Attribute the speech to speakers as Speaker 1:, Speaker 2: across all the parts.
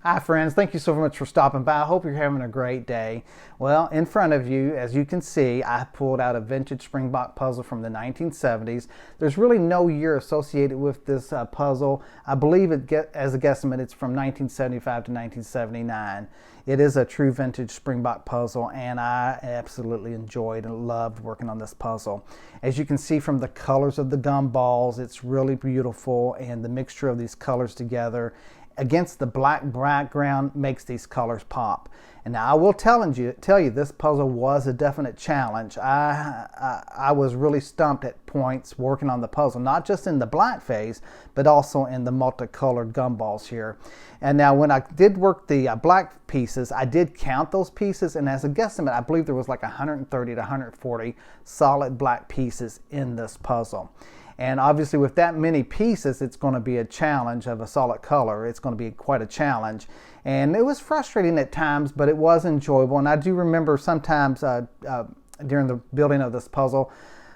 Speaker 1: Hi friends, thank you so much for stopping by. I hope you're having a great day. Well, in front of you, as you can see, I pulled out a vintage Springbok puzzle from the 1970s. There's really no year associated with this puzzle. I believe as a guesstimate, it's from 1975 to 1979. It is a true vintage Springbok puzzle, and I absolutely enjoyed and loved working on this puzzle. As you can see from the colors of the gumballs, it's really beautiful, and the mixture of these colors together against the black background makes these colors pop. And now I will tell you this puzzle was a definite challenge. I was really stumped at points working on the puzzle, not just in the black phase, but also in the multicolored gumballs here. And now when I did work the black pieces, I did count those pieces, and as a guesstimate, I believe there was like 130 to 140 solid black pieces in this puzzle. And obviously with that many pieces, it's going to be a challenge of a solid color. It's going to be quite a challenge. And it was frustrating at times, but it was enjoyable. And I do remember sometimes during the building of this puzzle,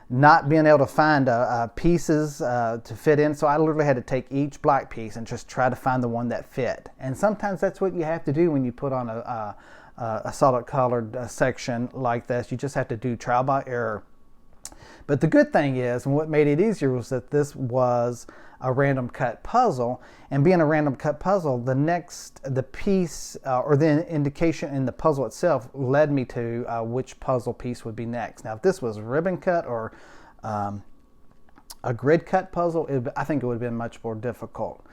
Speaker 1: not being able to find pieces to fit in. So I literally had to take each black piece and just try to find the one that fit. And sometimes that's what you have to do when you put on a solid colored section like this. You just have to do trial by error. But the good thing is, and what made it easier, was that this was a random cut puzzle. And being a random cut puzzle, the piece or the indication in the puzzle itself led me to which puzzle piece would be next. Now, if this was ribbon cut or a grid cut puzzle, I think it would have been much more difficult.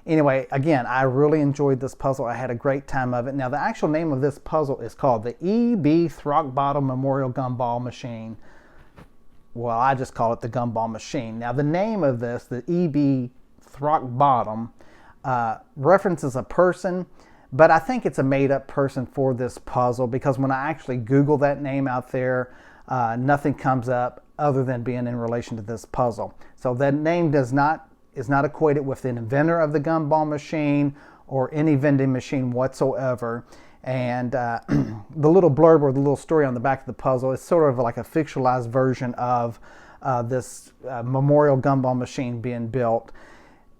Speaker 1: Anyway, again, I really enjoyed this puzzle. I had a great time of it. Now, the actual name of this puzzle is called the E.B. Throckbottom Memorial Gumball Machine. Well, I just call it the Gumball Machine. Now, the name of this, the E.B. Throckbottom, references a person, but I think it's a made-up person for this puzzle, because when I actually Google that name out there, nothing comes up other than being in relation to this puzzle. So that name is not equated with the inventor of the Gumball Machine or any vending machine whatsoever. And the little blurb or the little story on the back of the puzzle is sort of like a fictionalized version of this memorial gumball machine being built.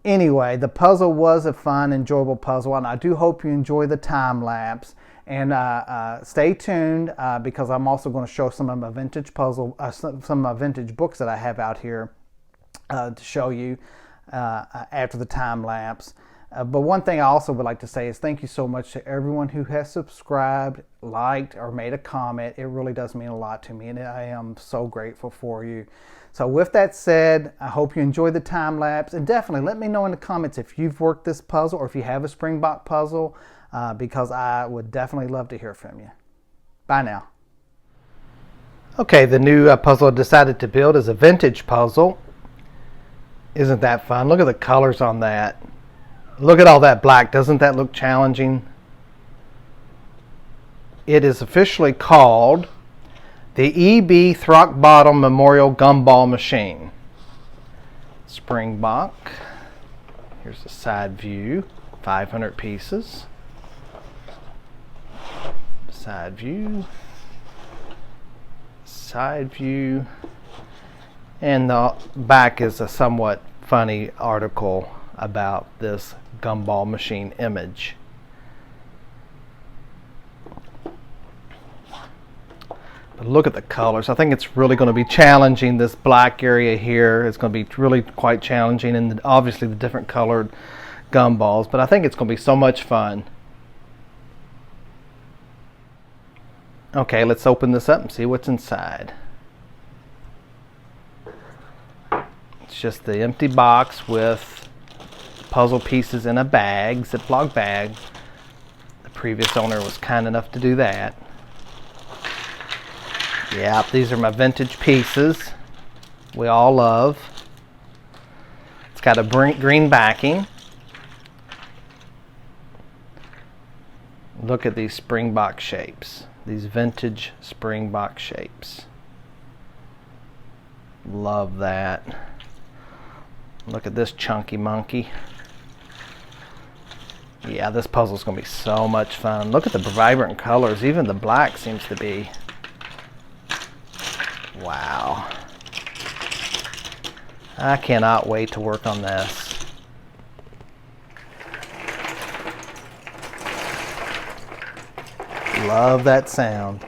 Speaker 1: Anyway, the puzzle was a fun, enjoyable puzzle, and I do hope you enjoy the time lapse. And stay tuned because I'm also going to show some of my vintage some of my vintage books that I have out here to show you after the time lapse. But one thing I also would like to say is thank you so much to everyone who has subscribed, liked, or made a comment. It really does mean a lot to me, and I am so grateful for you. So with that said, I hope you enjoy the time lapse, and definitely let me know in the comments if you've worked this puzzle or if you have a Springbok puzzle, because I would definitely love to hear from you. Bye now. Okay, the new puzzle I decided to build is a vintage puzzle. Isn't that fun? Look at the colors on that. Look at all that black. Doesn't that look challenging? It is officially called the E.B. Throckbottom Memorial Gumball Machine. Springbok. Here's the side view. 500 pieces. Side view. Side view. And the back is a somewhat funny article about this gumball machine image. But look at the colors. I think it's really going to be challenging. This black area here is going to be really quite challenging, and obviously the different colored gumballs, but I think it's going to be so much fun. Okay, let's open this up and see what's inside. It's just the empty box with puzzle pieces in a bag, Ziploc bag. The previous owner was kind enough to do that. Yeah, these are my vintage pieces we all love. It's got a green backing. Look at these Springbok shapes, these vintage Springbok shapes. Love that. Look at this chunky monkey. Yeah, this puzzle's going to be so much fun. Look at the vibrant colors. Even the black seems to be. Wow. I cannot wait to work on this. Love that sound.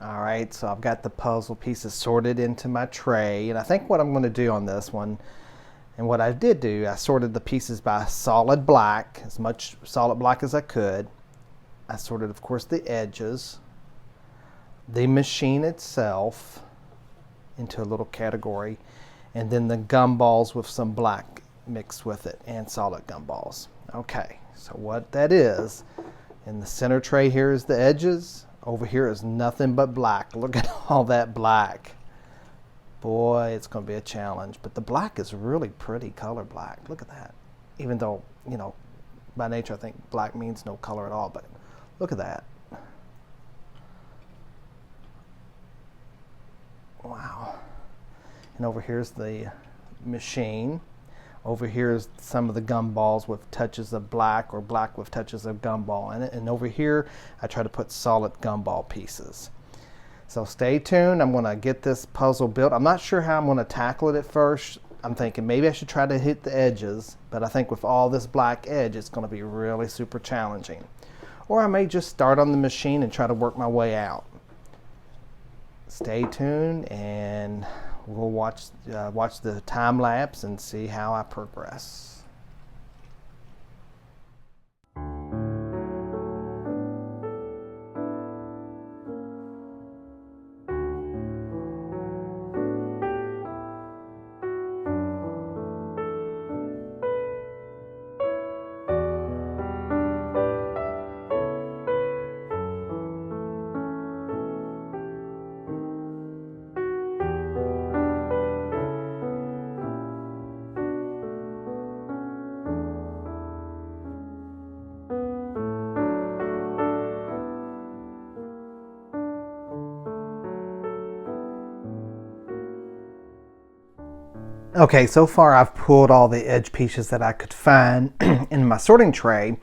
Speaker 1: Alright, so I've got the puzzle pieces sorted into my tray, and I think what I'm going to do on this one, and what I did do, I sorted the pieces by solid black, as much solid black as I could. I sorted, of course, the edges, the machine itself into a little category, and then the gumballs with some black mixed with it, and solid gumballs. Okay, so what that is, in the center tray here is the edges. Over here is nothing but black. Look at all that black. Boy, it's going to be a challenge. But the black is really pretty color black. Look at that. Even though, you know, by nature I think black means no color at all. But look at that. Wow. And over here's the machine. Over here is some of the gumballs with touches of black, or black with touches of gumball in it. And over here, I try to put solid gumball pieces. So stay tuned. I'm going to get this puzzle built. I'm not sure how I'm going to tackle it at first. I'm thinking maybe I should try to hit the edges, but I think with all this black edge, it's going to be really super challenging. Or I may just start on the machine and try to work my way out. Stay tuned, and we'll watch the time lapse and see how I progress. Okay, so far I've pulled all the edge pieces that I could find in my sorting tray.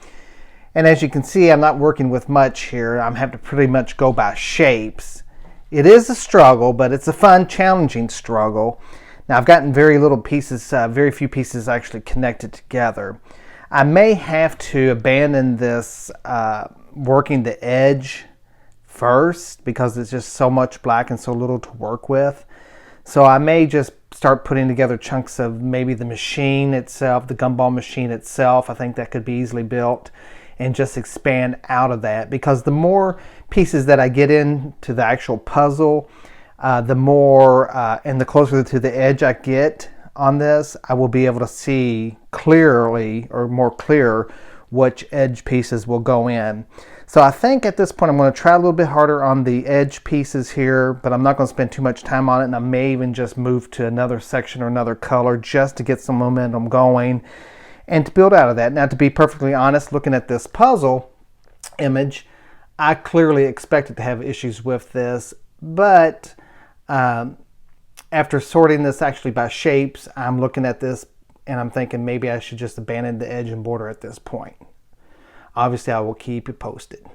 Speaker 1: And as you can see, I'm not working with much here. I'm having to pretty much go by shapes. It is a struggle, but it's a fun, challenging struggle. Now I've gotten very little pieces, very few pieces actually connected together. I may have to abandon this working the edge first because it's just so much black and so little to work with. So I may just start putting together chunks of maybe the machine itself, the gumball machine itself. I think that could be easily built, and just expand out of that, because the more pieces that I get into the actual puzzle, the more and the closer to the edge I get on this, I will be able to see clearly, or more clear, which edge pieces will go in. So I think at this point I'm going to try a little bit harder on the edge pieces here, but I'm not going to spend too much time on it, and I may even just move to another section or another color just to get some momentum going and to build out of that. Now, to be perfectly honest, looking at this puzzle image, I clearly expected to have issues with this, but after sorting this actually by shapes, I'm looking at this and I'm thinking maybe I should just abandon the edge and border at this point. Obviously, I will keep you posted.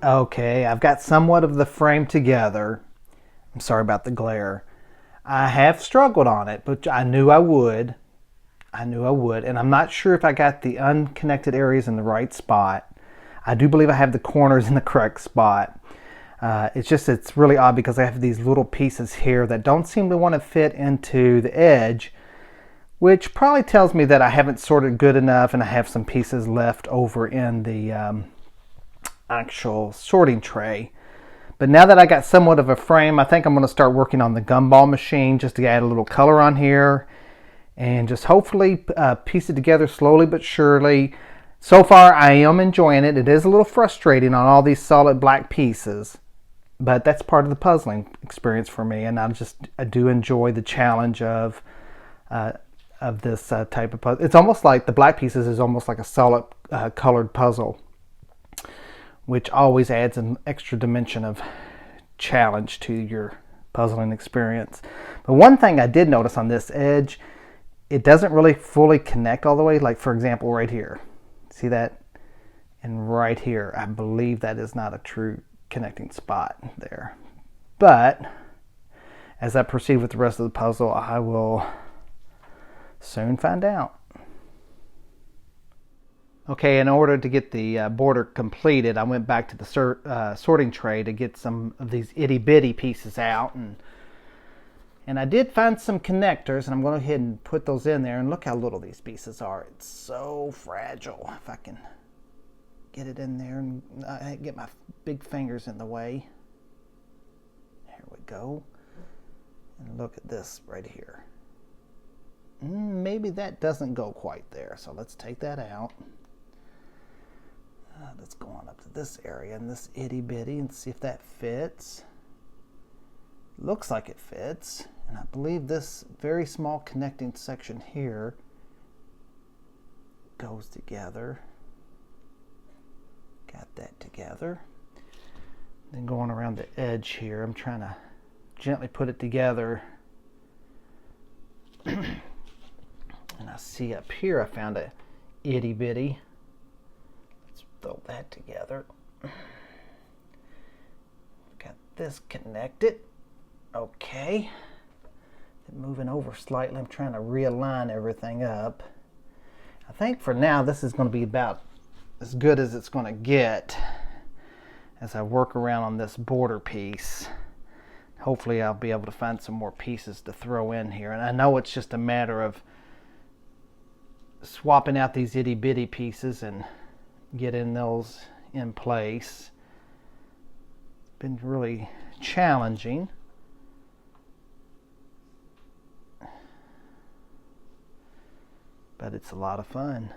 Speaker 1: Okay, I've got somewhat of the frame together. I'm sorry about the glare. I have struggled on it, but I knew I would. And I'm not sure if I got the unconnected areas in the right spot. I do believe I have the corners in the correct spot. It's really odd because I have these little pieces here that don't seem to want to fit into the edge, which probably tells me that I haven't sorted good enough and I have some pieces left over in the actual sorting tray. But now that I got somewhat of a frame, I think I'm going to start working on the Gumball Machine just to add a little color on here and just hopefully piece it together slowly but surely. So far I am enjoying it. It is a little frustrating on all these solid black pieces, but that's part of the puzzling experience for me, and I do enjoy the challenge of this type of puzzle. It's almost like the black pieces is almost like a solid colored puzzle, which always adds an extra dimension of challenge to your puzzling experience. But one thing I did notice on this edge, it doesn't really fully connect all the way. Like for example, right here, see that? And right here, I believe that is not a true connecting spot there. But as I proceed with the rest of the puzzle, I will soon find out. Okay, in order to get the border completed, I went back to the sorting tray to get some of these itty bitty pieces out, and I did find some connectors, and I'm going to go ahead and put those in there. And look how little these pieces are. It's so fragile. If I can get it in there and get my big fingers in the way. There we go. And look at this right here. Maybe that doesn't go quite there, so let's take that out. Let's go on up to this area and this itty bitty and see if that fits. Looks like it fits, and I believe this very small connecting section here goes together. Got that together. Then going around the edge here, I'm trying to gently put it together. And I see up here I found a itty bitty. Let's throw that together. Got this connected. Okay. Moving over slightly, I'm trying to realign everything up. I think for now this is going to be about as good as it's going to get as I work around on this border piece. Hopefully I'll be able to find some more pieces to throw in here. And I know it's just a matter of swapping out these itty bitty pieces and getting those in place. It's been really challenging. But it's a lot of fun.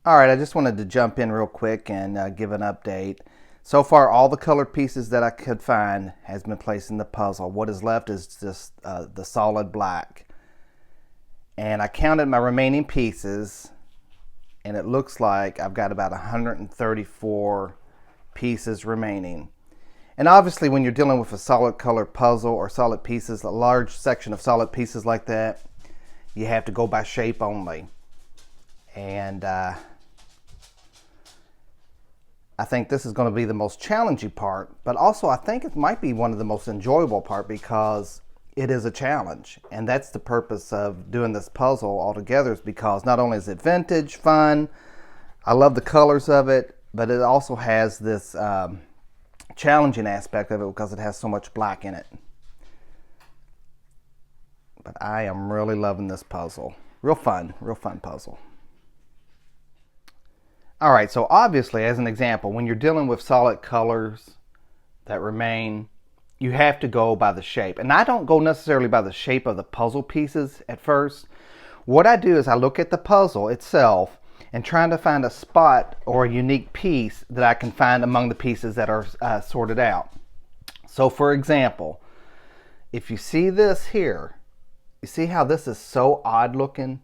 Speaker 1: All right, I just wanted to jump in real quick and give an update. So far, all the colored pieces that I could find has been placed in the puzzle. What is left is just the solid black. And I counted my remaining pieces, and it looks like I've got about 134 pieces remaining. And obviously, when you're dealing with a solid color puzzle or solid pieces, a large section of solid pieces like that, you have to go by shape only. And I think this is going to be the most challenging part, but also I think it might be one of the most enjoyable part because it is a challenge. And that's the purpose of doing this puzzle altogether, is because not only is it vintage, fun, I love the colors of it, but it also has this challenging aspect of it because it has so much black in it. But I am really loving this puzzle. Real fun puzzle. All right, so obviously, as an example, when you're dealing with solid colors that remain, you have to go by the shape. And I don't go necessarily by the shape of the puzzle pieces at first. What I do is I look at the puzzle itself and trying to find a spot or a unique piece that I can find among the pieces that are sorted out. So for example, if you see this here, you see how this is so odd looking?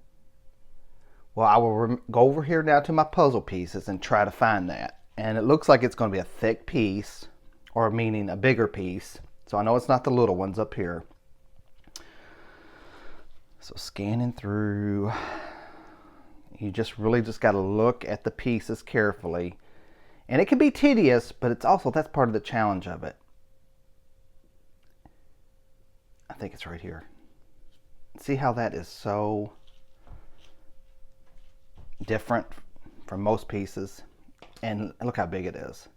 Speaker 1: Well, I will go over here now to my puzzle pieces and try to find that. And it looks like it's going to be a thick piece, or meaning a bigger piece. So I know it's not the little ones up here. So scanning through, you really just got to look at the pieces carefully. And it can be tedious, but it's also, that's part of the challenge of it. I think it's right here. See how that is so different from most pieces, and look how big it is.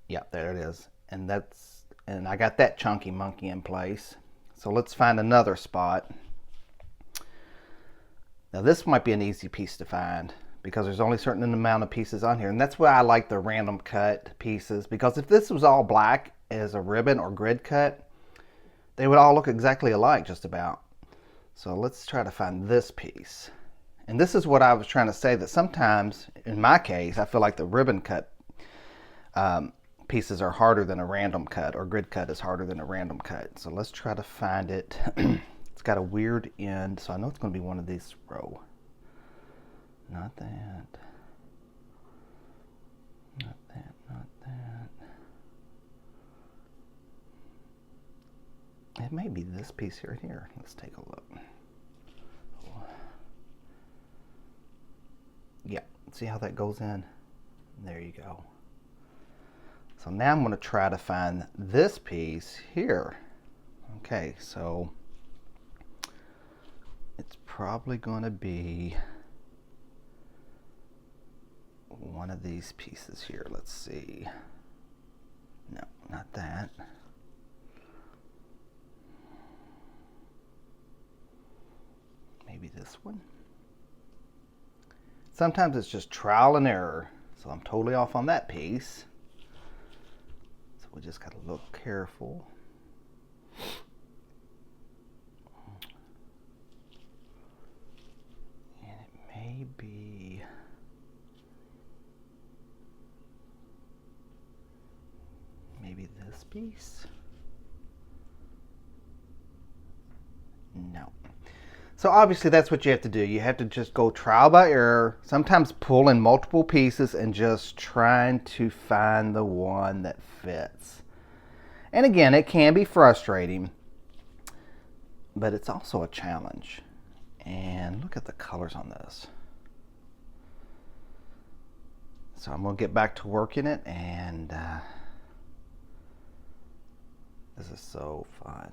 Speaker 1: Yeah, there it is. And I got that chunky monkey in place. So let's find another spot. Now this might be an easy piece to find because there's only a certain amount of pieces on here, and that's why I like the random cut pieces, because if this was all black as a ribbon or grid cut, they would all look exactly alike just about. So let's try to find this piece. And this is what I was trying to say, that sometimes, in my case, I feel like the ribbon cut pieces are harder than a random cut, or grid cut is harder than a random cut. So let's try to find it. It's got a weird end, so I know it's going to be one of these row. Not that. Not that, not that. It may be this piece here. Let's take a look. Yeah, see how that goes in? There you go. So now I'm going to try to find this piece here. Okay, so it's probably going to be one of these pieces here. Let's see. No, not that. Maybe this one. Sometimes it's just trial and error, so I'm totally off on that piece. So we just got to look careful. And it may be maybe this piece. No. So obviously that's what you have to do. You have to just go trial by error, sometimes pull in multiple pieces and just trying to find the one that fits. And again, it can be frustrating, but it's also a challenge. And look at the colors on this. So I'm going to get back to working it, and this is so fun.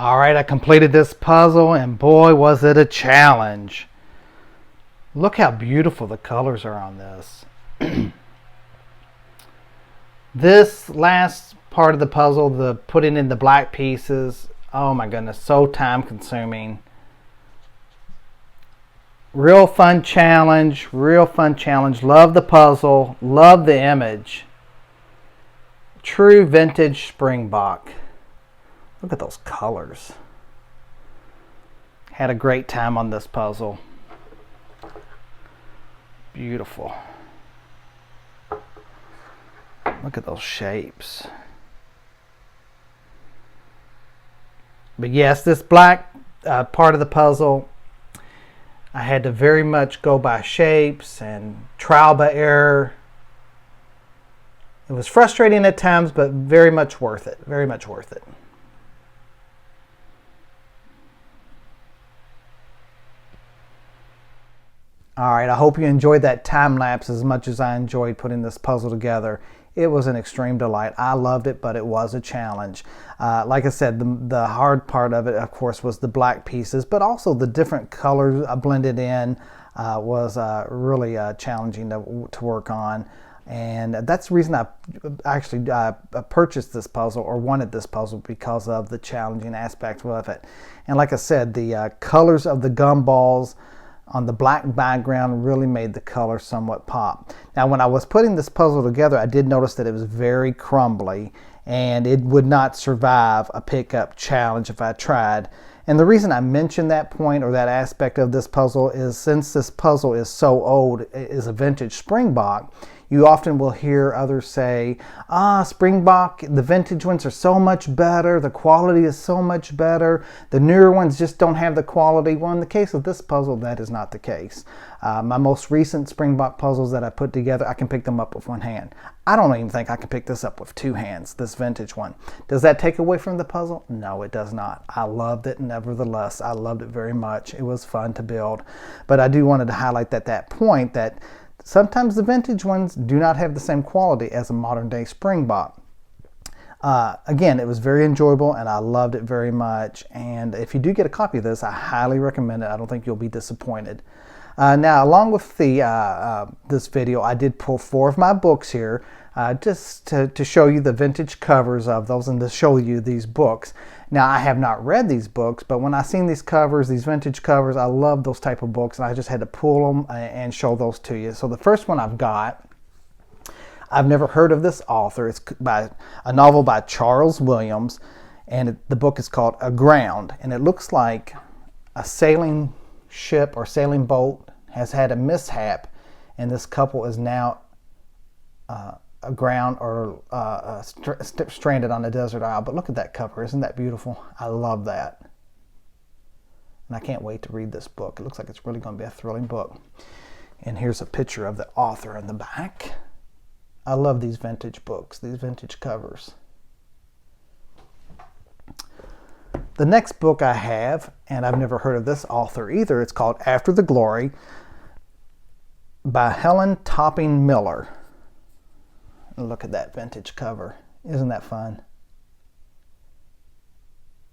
Speaker 1: All right, I completed this puzzle, and boy, was it a challenge. Look how beautiful the colors are on this. This last part of the puzzle, the putting in the black pieces, oh my goodness, so time consuming. Real fun challenge, real fun challenge. Love the puzzle, love the image. True vintage Springbok. Look at those colors. Had a great time on this puzzle. Beautiful. Look at those shapes. But yes, this black part of the puzzle, I had to very much go by shapes and trial by error. It was frustrating at times, but very much worth it. Very much worth it. All right, I hope you enjoyed that time lapse as much as I enjoyed putting this puzzle together. It was an extreme delight. I loved it, but it was a challenge. Like I said, the hard part of it, of course, was the black pieces, but also the different colors blended in was really challenging to work on. And that's the reason I actually purchased this puzzle, or wanted this puzzle, because of the challenging aspect of it. And like I said, the colors of the gumballs on the black background really made the color somewhat pop. Now, when I was putting this puzzle together, I did notice that it was very crumbly, and it would not survive a pickup challenge if I tried. And the reason I mentioned that point, or that aspect of this puzzle, is since this puzzle is so old, it is a vintage Springbok, you often will hear others say, Springbok, the vintage ones are so much better, the quality is so much better, the newer ones just don't have the quality. Well, in the case of this puzzle, that is not the case. My most recent Springbok puzzles that I put together, I can pick them up with one hand. I don't even think I can pick this up with two hands, this vintage one. Does that take away from the puzzle? No, it does not. I loved it nevertheless. I loved it very much. It was fun to build. But I do wanted to highlight that point that sometimes the vintage ones do not have the same quality as a modern day Springbok. Again, it was very enjoyable, and I loved it very much. And if you do get a copy of this, I highly recommend it. I don't think you'll be disappointed. Now, along with this video, I did pull 4 of my books here, just to show you the vintage covers of those and to show you these books. Now, I have not read these books, but when I seen these covers, these vintage covers, I love those type of books, and I just had to pull them and show those to you. So the first one I've got, I've never heard of this author. It's a novel by Charles Williams, and the book is called Aground, and it looks like a sailing ship or sailing boat has had a mishap, and this couple is now aground, or stranded on a desert isle. But look at that cover. Isn't that beautiful? I love that. And I can't wait to read this book. It looks like it's really going to be a thrilling book. And here's a picture of the author in the back. I love these vintage books, these vintage covers. The next book I have, and I've never heard of this author either, it's called After the Glory by Helen Topping Miller. Look at that vintage cover. Isn't that fun?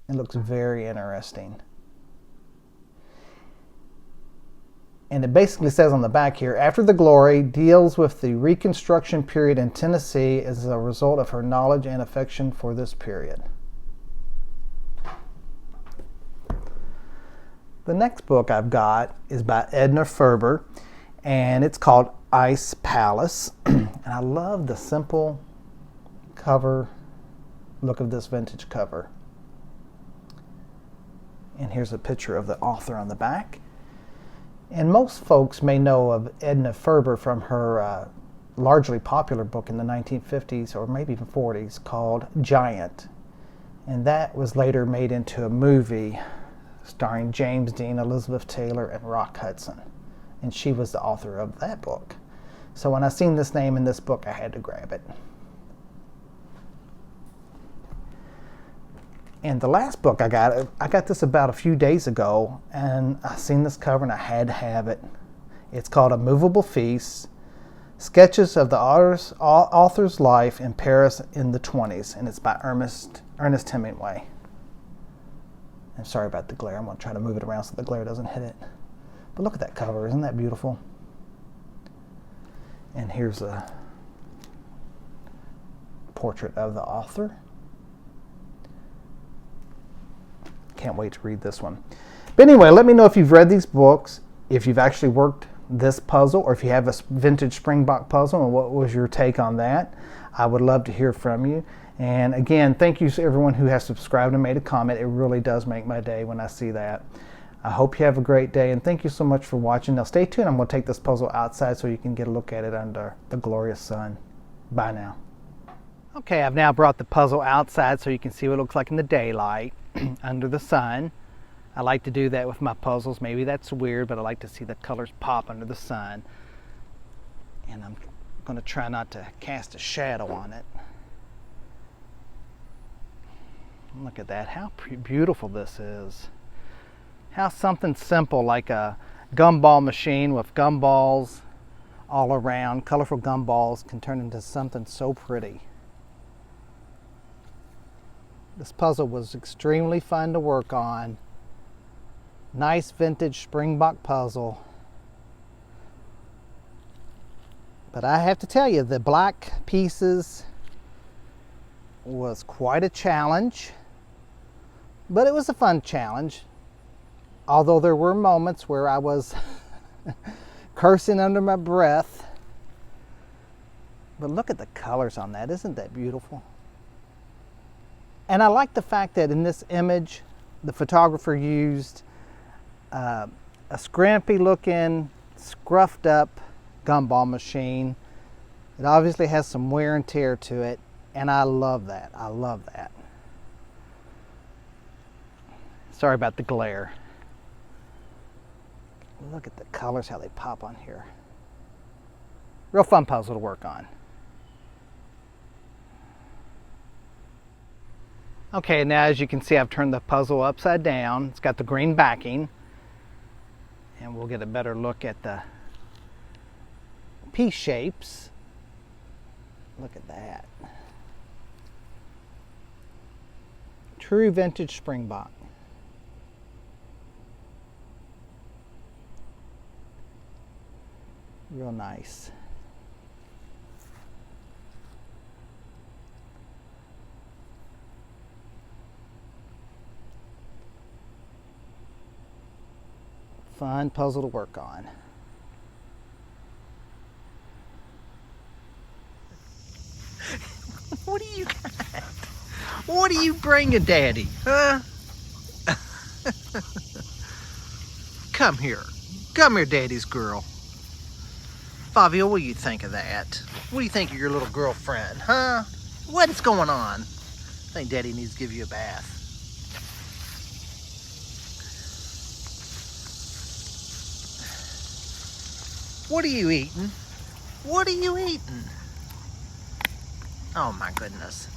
Speaker 1: It looks very interesting. And it basically says on the back here, After the Glory deals with the Reconstruction period in Tennessee as a result of her knowledge and affection for this period. The next book I've got is by Edna Ferber, and it's called Ice Palace. And I love the simple cover look of this vintage cover. And here's a picture of the author on the back. And most folks may know of Edna Ferber from her largely popular book in the 1950s or maybe even 40s called Giant. And that was later made into a movie starring James Dean, Elizabeth Taylor, and Rock Hudson. And she was the author of that book. So when I seen this name in this book, I had to grab it. And the last book I got this about a few days ago, and I seen this cover and I had to have it. It's called A Moveable Feast, Sketches of the Author's Life in Paris in the 20s, and it's by Ernest Hemingway. I'm sorry about the glare. I'm going to try to move it around so the glare doesn't hit it. But look at that cover. Isn't that beautiful? And here's a portrait of the author. Can't wait to read this one. But anyway, let me know if you've read these books, if you've actually worked this puzzle, or if you have a vintage Springbok puzzle, and what was your take on that. I would love to hear from you. And again, thank you to everyone who has subscribed and made a comment. It really does make my day when I see that. I hope you have a great day, and thank you so much for watching. Now stay tuned. I'm going to take this puzzle outside so you can get a look at it under the glorious sun. Bye now. Okay, I've now brought the puzzle outside so you can see what it looks like in the daylight under the sun. I like to do that with my puzzles. Maybe that's weird, but I like to see the colors pop under the sun. And I'm going to try not to cast a shadow on it. Look at that, how beautiful this is. How something simple like a gumball machine with gumballs all around, colorful gumballs, can turn into something so pretty. This puzzle was extremely fun to work on. Nice vintage Springbok puzzle. But I have to tell you, the black pieces was quite a challenge. But it was a fun challenge, although there were moments where I was cursing under my breath. But look at the colors on that. Isn't that beautiful? And I like the fact that in this image, the photographer used a scrimpy looking, scruffed up gumball machine. It obviously has some wear and tear to it, and I love that. I love that. Sorry about the glare. Look at the colors, how they pop on here. Real fun puzzle to work on. Okay, now as you can see, I've turned the puzzle upside down. It's got the green backing. And we'll get a better look at the piece shapes. Look at that. True vintage Springbok. Real nice. Fun puzzle to work on. What do you got? What are you bringing, Daddy? Huh? Come here. Come here, Daddy's girl. Fabio, what do you think of that? What do you think of your little girlfriend, huh? What's going on? I think Daddy needs to give you a bath. What are you eating? What are you eating? Oh my goodness.